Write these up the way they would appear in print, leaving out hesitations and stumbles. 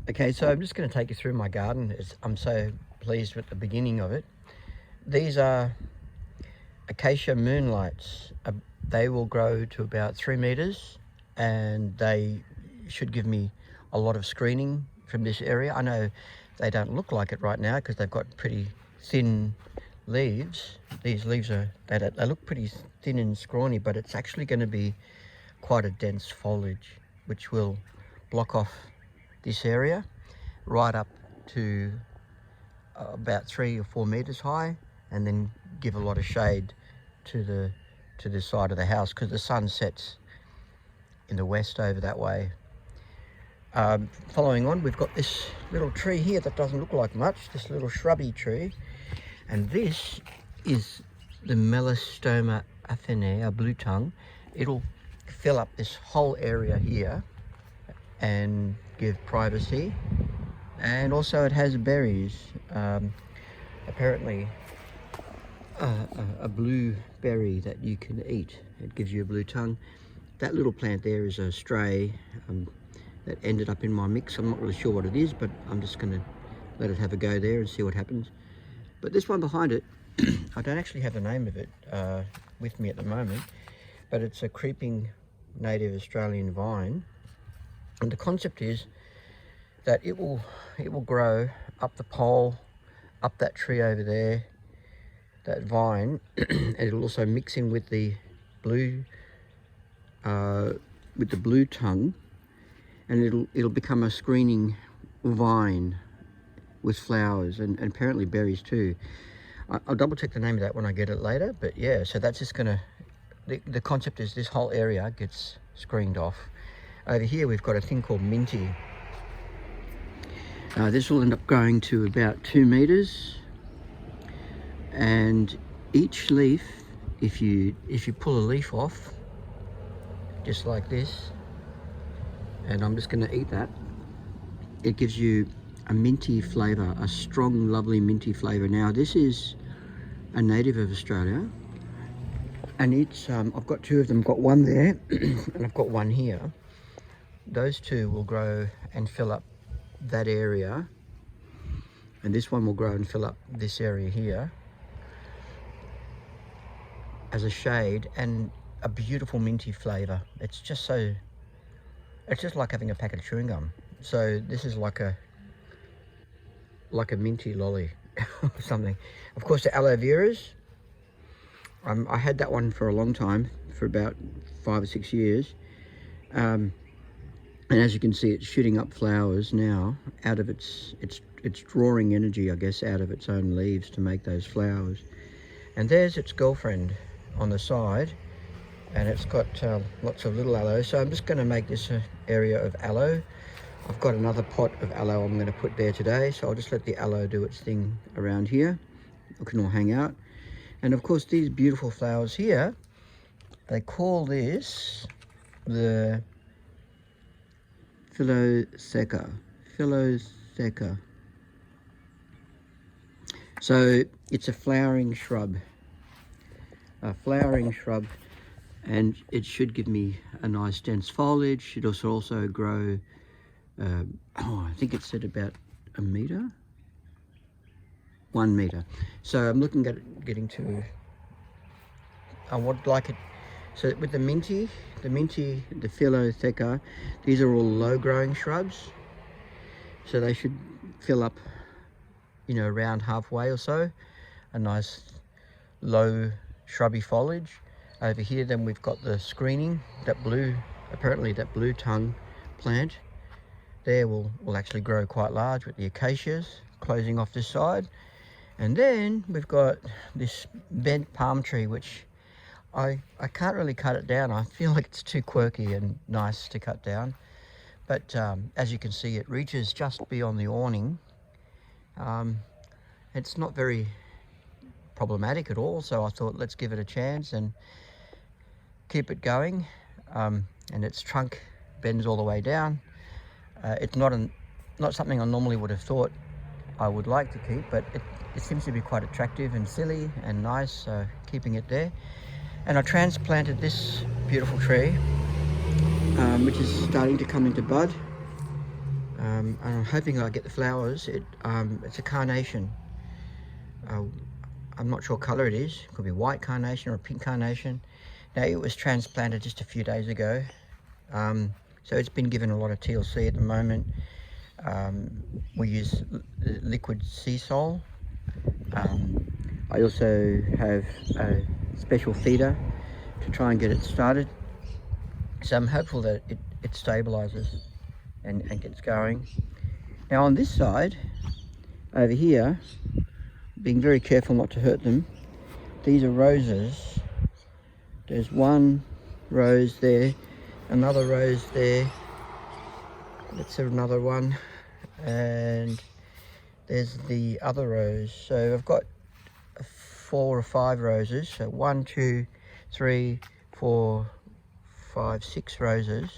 Okay, so I'm just going to take you through my garden. I'm so pleased with the beginning of it. These are acacia moonlights. They will grow to about 3 meters and they should give me a lot of screening from this area. I know they don't look like it right now because they've got pretty thin leaves. These leaves they look pretty thin and scrawny, but it's actually going to be quite a dense foliage which will block off this area right up to about 3 or 4 meters high, and then give a lot of shade to the side of the house because the sun sets in the west over that way. Following on, we've got this little tree here that doesn't look like much, this little shrubby tree, and this is the Melastoma affine, a blue tongue. It'll fill up this whole area here and give privacy, and also it has berries, apparently a blue berry that you can eat. It gives you a blue tongue. That little plant there is a stray that ended up in my mix. I'm not really sure what it is, but I'm just going to let it have a go there and see what happens. But this one behind it, I don't actually have the name of it with me at the moment, but it's a creeping native Australian vine, and the concept is that it will grow up the pole, up that tree over there, that vine, and it'll also mix in with the blue tongue, and it'll become a screening vine with flowers and apparently berries too. I'll double check the name of that when I get it later, but yeah, so that's just gonna, the concept is this whole area gets screened off. Over here we've got a thing called Minty. This will end up growing to about 2 meters, and each leaf, if you pull a leaf off just like this, and I'm just going to eat that, it gives you a minty flavour, a strong lovely minty flavour. Now this is a native of Australia, and it's I've got 2 of them. I've got one there and I've got one here. Those 2 will grow and fill up that area, and this one will grow and fill up this area here as a shade, and a beautiful minty flavour. It's just like having a packet of chewing gum. So this is like a minty lolly or something. Of course, the aloe veras, I had that one for a long time, for about 5 or 6 years, and as you can see, it's shooting up flowers now out of it's drawing energy, I guess, out of its own leaves to make those flowers. And there's its girlfriend on the side, and it's got lots of little aloe. So I'm just going to make this an area of aloe. I've got another pot of aloe I'm going to put there today, so I'll just let the aloe do its thing around here. It can all hang out. And of course, these beautiful flowers here, they call this the Philotheca. So it's a flowering shrub. And it should give me a nice dense foliage. It also grow, I think it said about 1 meter. 1 meter. So I'm looking at it getting to, I would like it, so with the Philotheca, these are all low growing shrubs. So they should fill up, you know, around halfway or so, a nice low shrubby foliage. Over here then we've got the screening, apparently that blue tongue plant there will actually grow quite large with the acacias closing off this side. And then we've got this bent palm tree, which I can't really cut it down. I feel like it's too quirky and nice to cut down, but as you can see, it reaches just beyond the awning. It's not very problematic at all, so I thought let's give it a chance and keep it going. And its trunk bends all the way down. It's not something I normally would have thought I would like to keep, but it seems to be quite attractive and silly and nice, so keeping it there. And I transplanted this beautiful tree, which is starting to come into bud. and I'm hoping I get the flowers. It's a carnation. I'm not sure what colour it is. It could be white carnation or a pink carnation. Now, it was transplanted just a few days ago, so it's been given a lot of TLC at the moment. We use liquid sea salt. I also have a special feeder to try and get it started. So I'm hopeful that it stabilises and gets going. Now on this side, over here, being very careful not to hurt them, these are roses. There's one rose there, another rose there, that's another one, and there's the other rose. So I've got 4 or 5 roses. So 1, 2, 3, 4, 5, 6 roses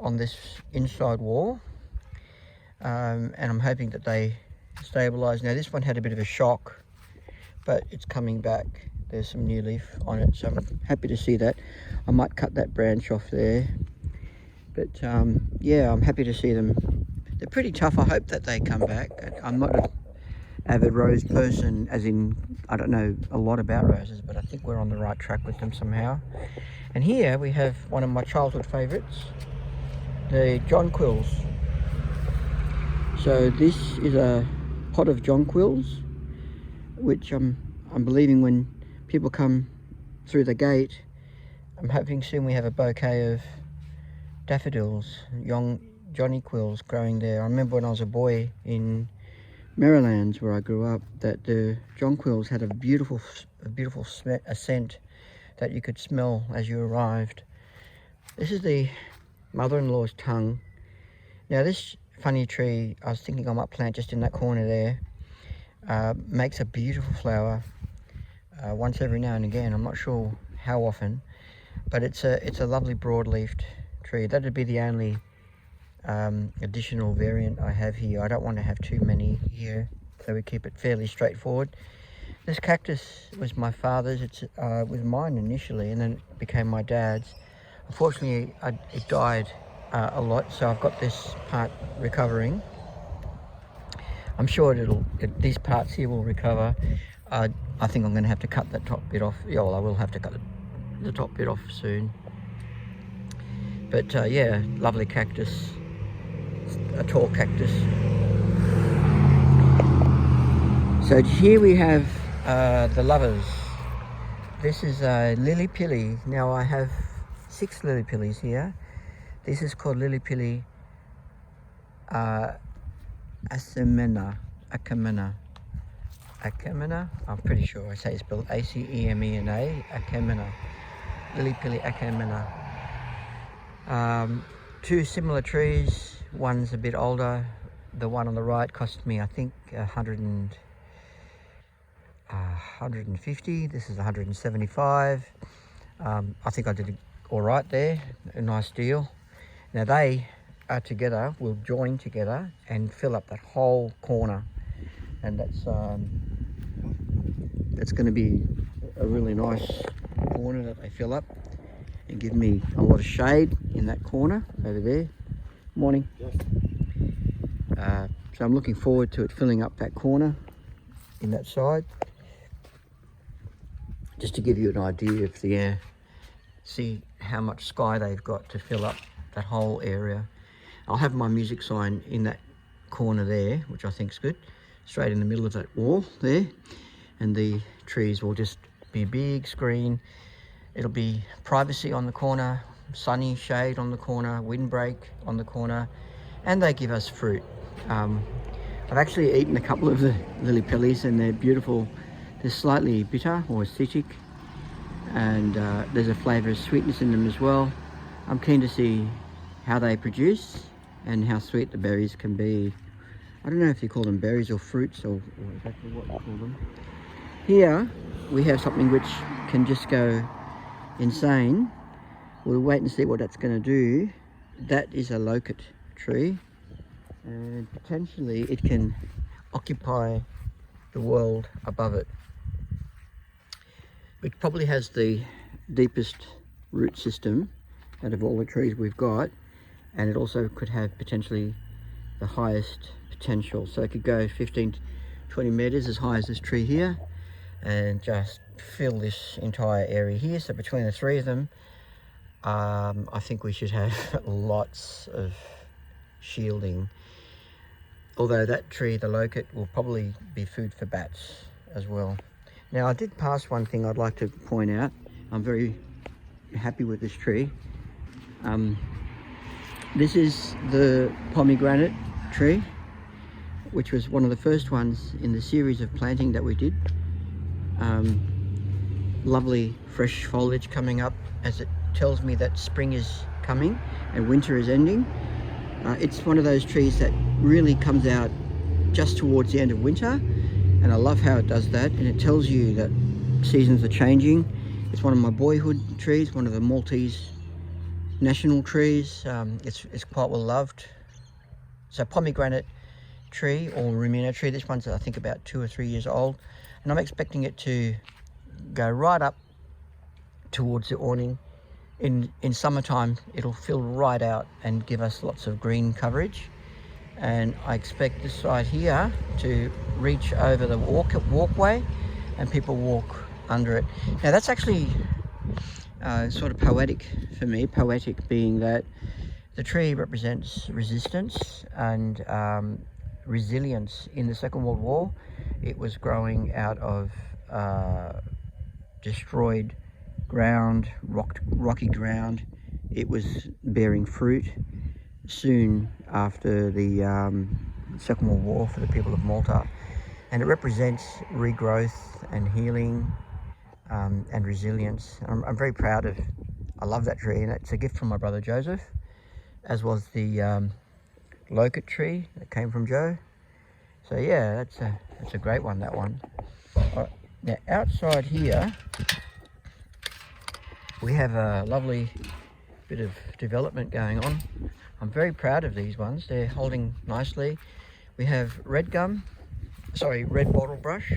on this inside wall, and I'm hoping that they stabilise. Now this one had a bit of a shock, but it's coming back. There's some new leaf on it, so I'm happy to see that. I might cut that branch off there, but yeah, I'm happy to see them. They're pretty tough. I hope that they come back. I'm not an avid rose person, as in I don't know a lot about roses, but I think we're on the right track with them somehow. And here we have one of my childhood favourites, the jonquils. So this is a pot of jonquils, which I'm believing when people come through the gate, I'm hoping soon we have a bouquet of daffodils, young jonquils growing there. I remember when I was a boy in Maryland, where I grew up, that the jonquils had a beautiful scent that you could smell as you arrived. This is the mother-in-law's tongue. Now this funny tree, I was thinking I might plant just in that corner there, makes a beautiful flower once every now and again. I'm not sure how often, but it's a lovely broad-leafed tree. That'd be the only additional variant I have here. I don't want to have too many here, so we keep it fairly straightforward. This cactus was my father's. It was mine initially, and then it became my dad's. Unfortunately, it died a lot, so I've got this part recovering. I'm sure these parts here will recover. I think I'm going to have to cut that top bit off. Yeah, well, I will have to cut the top bit off soon. But yeah, lovely cactus, a tall cactus. So here we have the lovers. This is Lilli Pilli. Now I have 6 Lilli Pillis here. This is called Lilli Pilli Acemena. Acemena, I'm pretty sure I say it's spelled A-C-E-M-E-N-A, Acemena. Lilli Pilli Acemena. 2 similar trees. One's a bit older. The one on the right cost me, I think, 150. This is 175. I think I did all right there. A nice deal. Now they are together, will join together and fill up that whole corner, and that's going to be a really nice corner that they fill up and give me a lot of shade in that corner over there. Morning. Yes. So I'm looking forward to it filling up that corner in that side, just to give you an idea of the air. See how much sky they've got to fill up that whole area. I'll have my music sign in that corner there, which I think is good, straight in the middle of that wall there, and the trees will just be a big screen. It'll be privacy on the corner, sunny shade on the corner, windbreak on the corner, and they give us fruit. I've actually eaten a couple of the Lilli Pillis, and they're beautiful. They're slightly bitter or acidic, and there's a flavour of sweetness in them as well. I'm keen to see how they produce and how sweet the berries can be. I don't know if you call them berries or fruits or exactly what you call them. Here we have something which can just go insane. We'll wait and see what that's going to do. That is a locust tree, and potentially it can occupy the world above it. It probably has the deepest root system out of all the trees we've got, and it also could have potentially the highest potential. So it could go 15 to 20 meters as high as this tree here, and just fill this entire area here. So between the three of them, I think we should have lots of shielding. Although that tree, the locust, will probably be food for bats as well. Now, I did pass one thing I'd like to point out. I'm very happy with this tree. This is the pomegranate tree, which was one of the first ones in the series of planting that we did. Lovely fresh foliage coming up as it tells me that spring is coming and winter is ending. It's one of those trees that really comes out just towards the end of winter, and I love how it does that, and it tells you that seasons are changing. It's one of my boyhood trees, one of the Maltese national trees. It's quite well loved. So pomegranate tree or Rumina tree, this one's I think about 2 or 3 years old, and I'm expecting it to go right up towards the awning. In summertime it'll fill right out and give us lots of green coverage, and I expect this side here to reach over the walkway and people walk under it. Now that's actually sort of poetic for me, poetic being that the tree represents resistance and resilience. In the Second World War, it was growing out of destroyed ground, rocky ground. It was bearing fruit soon after the Second World War for the people of Malta, and it represents regrowth and healing and resilience. I'm very proud of, I love that tree, and it's a gift from my brother Joseph, as was the locust tree that came from Joe. So yeah, that's a great one, that one. All right, now outside here we have a lovely bit of development going on. I'm very proud of these ones. They're holding nicely. We have red bottle brush,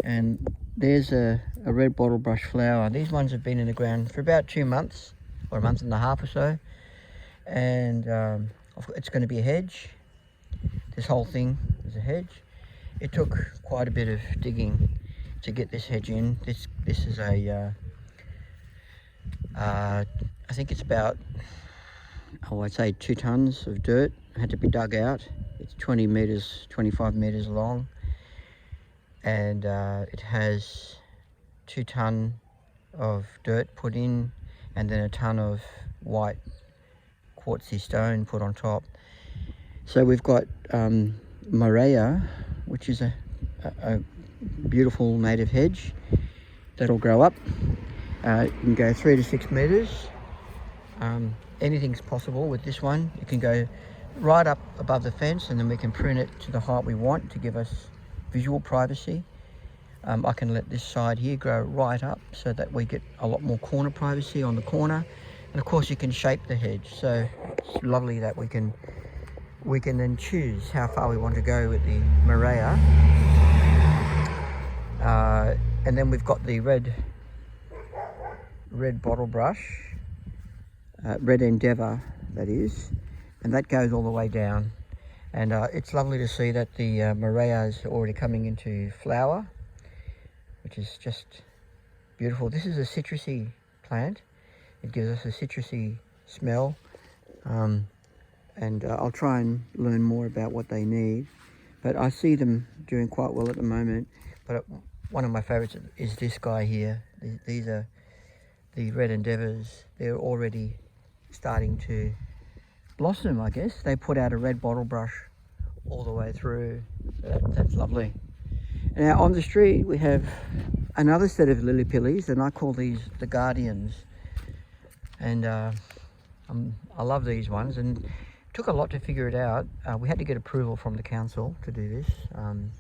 and there's a red bottle brush flower. These ones have been in the ground for about 2 months or a month and a half or so, and it's going to be a hedge. This whole thing is a hedge. It took quite a bit of digging to get this hedge in. This is a I think it's about, I'd say 2 tons of dirt had to be dug out. It's 20 meters, 25 meters long, and it has 2 ton of dirt put in, and then a ton of white quartzy stone put on top. So we've got Murraya, which is a beautiful native hedge that'll grow up. It can go 3 to 6 meters. Anything's possible with this one. It can go right up above the fence, and then we can prune it to the height we want to give us visual privacy. I can let this side here grow right up so that we get a lot more corner privacy on the corner, and of course you can shape the hedge, so it's lovely that we can then choose how far we want to go with the Murraya. And then we've got the red bottle brush, red Edeavour that is, and that goes all the way down. And it's lovely to see that the Murraya is already coming into flower, which is just beautiful. This is a citrusy plant. It gives us a citrusy smell, and I'll try and learn more about what they need, but I see them doing quite well at the moment. But one of my favorites is this guy here. These are the red Edeavours. They're already starting to blossom, I guess. They put out a red bottle brush all the way through. That's lovely. Now on the street we have another set of lily pillies, and I call these the guardians. And I love these ones, and it took a lot to figure it out. We had to get approval from the council to do this.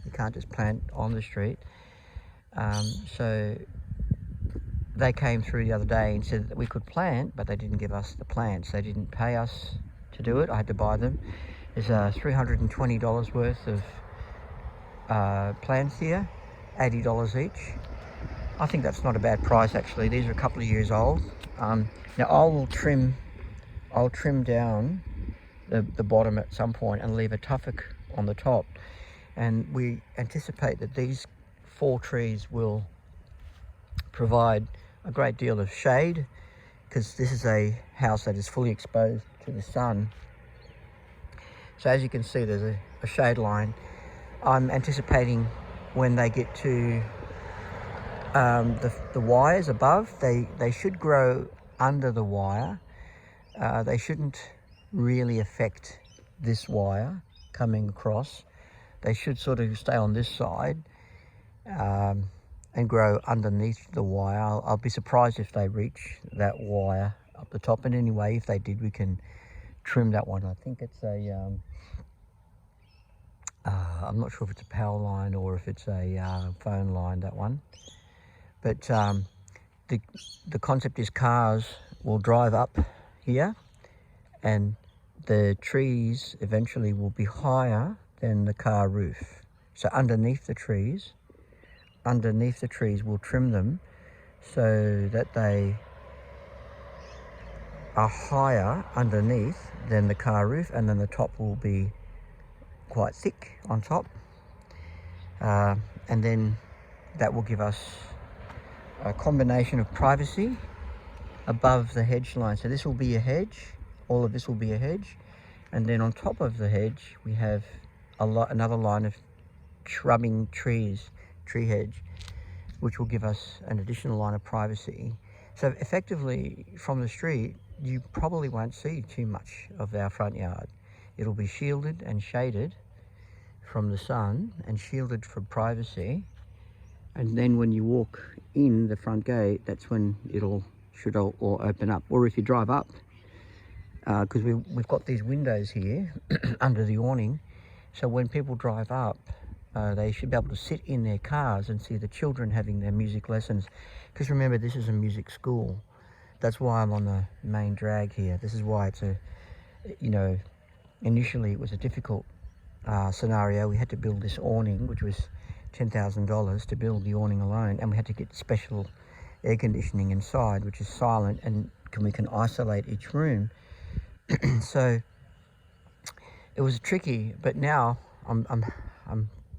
You can't just plant on the street. So they came through the other day and said that we could plant, but they didn't give us the plants. They didn't pay us to do it. I had to buy them. There's $320 worth of plants here, $80 each. I think that's not a bad price actually. These are a couple of years old. Now I'll trim down the bottom at some point and leave a tuffock on the top. And we anticipate that these 4 trees will provide a great deal of shade, because this is a house that is fully exposed to the sun. So as you can see, there's a shade line. I'm anticipating when they get to the wires above, they should grow under the wire. They shouldn't really affect this wire coming across. They should sort of stay on this side and grow underneath the wire. I'll be surprised if they reach that wire up the top. And anyway, if they did, we can trim that one. I think it's a I'm not sure if it's a power line or if it's a phone line, that one. But the concept is cars will drive up here, and the trees eventually will be higher than the car roof. So underneath the trees we'll trim them so that they are higher underneath than the car roof, and then the top will be quite thick on top, and then that will give us a combination of privacy above the hedge line. So this will be a hedge, all of this will be a hedge, and then on top of the hedge we have another line of shrubbing trees, tree hedge, which will give us an additional line of privacy. So effectively from the street you probably won't see too much of our front yard. It'll be shielded and shaded from the sun and shielded for privacy. And then when you walk in the front gate, that's when should all open up. Or if you drive up, because we've got these windows here under the awning, so when people drive up, they should be able to sit in their cars and see the children having their music lessons. Because remember, this is a music school. That's why I'm on the main drag here. This is why it's initially it was a difficult scenario. We had to build this awning, which was $10,000 to build the awning alone, and we had to get special air conditioning inside, which is silent, and we can isolate each room. So it was tricky, but now I'm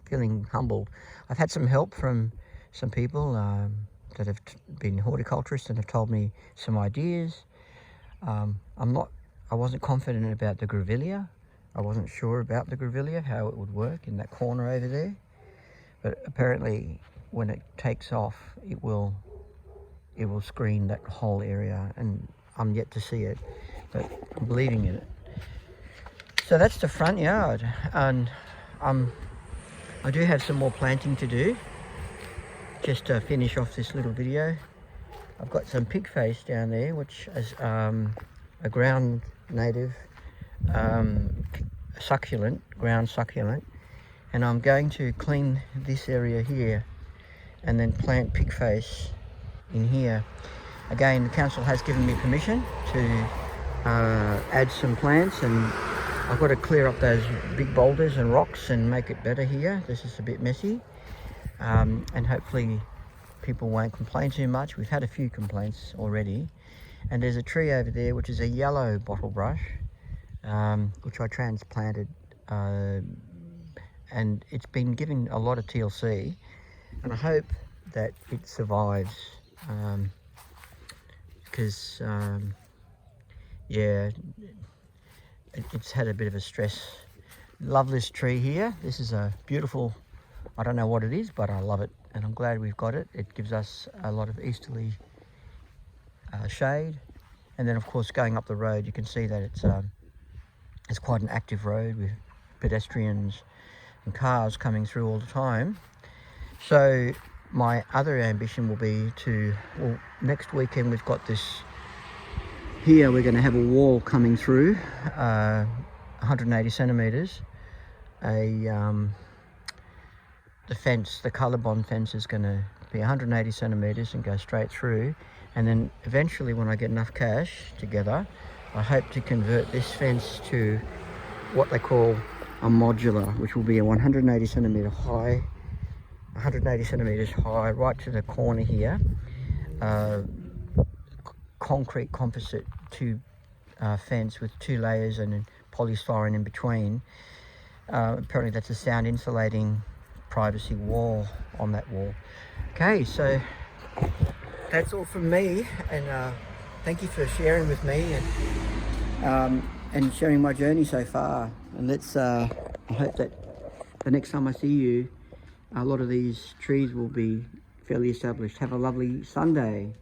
feeling humbled. I've had some help from some people that have been horticulturists and have told me some ideas. I wasn't confident about the Grevillea. I wasn't sure about the Grevillea, how it would work in that corner over there. But apparently when it takes off, it will screen that whole area, and I'm yet to see it, but I'm believing in it. So that's the front yard, and I do have some more planting to do just to finish off this little video. I've got some pig face down there, which is a ground native succulent, ground succulent, and I'm going to clean this area here and then plant pig face in here. Again, the council has given me permission to add some plants, and I've got to clear up those big boulders and rocks and make it better here. This is a bit messy, and hopefully people won't complain too much. We've had a few complaints already. And there's a tree over there which is a yellow bottle brush, which I transplanted, and it's been given a lot of TLC, and I hope that it survives, because yeah, it's had a bit of a stress. Love this tree here. This is a beautiful, I don't know what it is, but I love it, and I'm glad we've got it. It gives us a lot of easterly shade. And then of course going up the road, you can see that it's quite an active road with pedestrians and cars coming through all the time. So my other ambition will be to, well, next weekend we've got this here, we're going to have a wall coming through 180 centimeters. The fence, the Callistemon fence, is going to be 180 centimeters and go straight through. And then eventually, when I get enough cash together, I hope to convert this fence to what they call a modular, which will be a 180 centimeters high, right to the corner here. Concrete composite tube fence with 2 layers, and then polystyrene in between. Apparently that's a sound insulating privacy wall on that wall. Okay, so that's all from me, and thank you for sharing with me and sharing my journey so far. And let's I hope that the next time I see you, a lot of these trees will be fairly established. Have a lovely Sunday.